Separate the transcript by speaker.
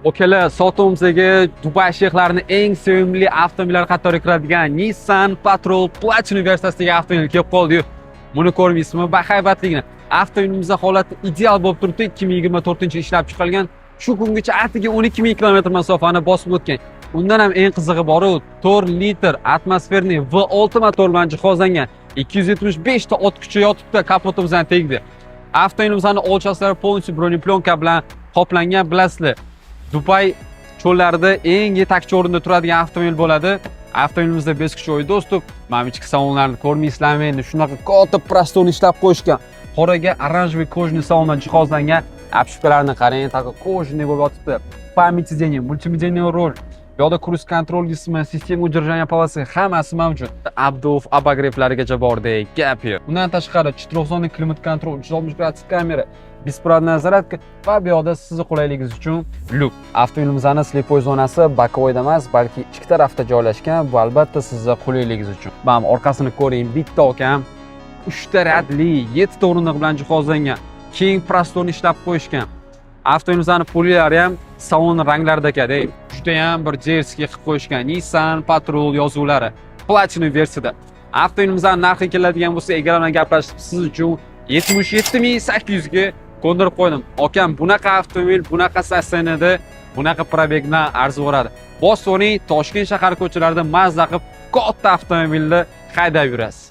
Speaker 1: Okalar, sotumdagi Dubay shayxlarining eng sevimli avtomobillar qatoriga kiradigan Nissan Patrol Platinum versiyasidagi avtomobil kelib qoldi-yu. Buni ko'rmaysizmi? Bahaybatligini. Avtomobilimizda holati ideal bo'lib turibdi. 2024 ishlab chiqilgan. Shu kungacha atigi 12000 km masofani bosib o'tgan. Undan ham eng qizig'i bor-u, 4 litr atmosferniy V6 motor bilan jihozlangan. 275 ta ot kuchi yotibdi, kapotimizdan tegdi. Avtomobilimizning olchaslari полностью broneplyonka bilan qoplangan, bilasizlar. Dubay cho'llarida eng yetakchi o'rinda turadigan avtomobil bo'ladi. Avtomobilimizda beskich do'stov, mana ichki salonlarni ko'rmaysizlarmi? Endi shunaqa katta prostorni ishlab qo'yishgan. Qoraga oranjevый kojniy salondan jihozlangan. Apshkalarni qarang, taqa kojniy bo'lib yotibdi. Pamять сидения, мультимедийный руль, yo'da cruise control qismi, sistema удержания polasi hammasi mavjud. Abdov abagreplarigacha bordik, gap yo'q. Undan tashqari 490 klimat kontrol, 360 gradus kamera, besprovодная zaryadka va bu yoqda sizni qulayligingiz uchun lyuk. Avtomobilimizning slepoy zonasi bokovoyda emas, balki ikki tarafda joylashgan. Bu albatta sizni qulayligingiz uchun. Mana orqasini ko'ring, bitta okam 3 ta radli, 7 ta o'rindiq bilan jihozlangan. Keng prostorni ishlab qo'yishgan. Avtomobilimizning polilari ham salon ranglarida ekan-da. Juda ham bir jerskiy qilib qo'yishgan. Nissan Patrol yozuvlari Platinum versiyada. Avtomobilimizning narxi keladigan bo'lsa, egalar bilan gaplashib siz uchun 77800 ga ko'ndirib qo'ydim. Okam, bunaqa avtomobil, bunaqa sassanada, bunaqa probegdan arzivoradi. Bosoning Toshkent shahar ko'chalarida mazza qilib katta avtomobilni haydab yurasiz.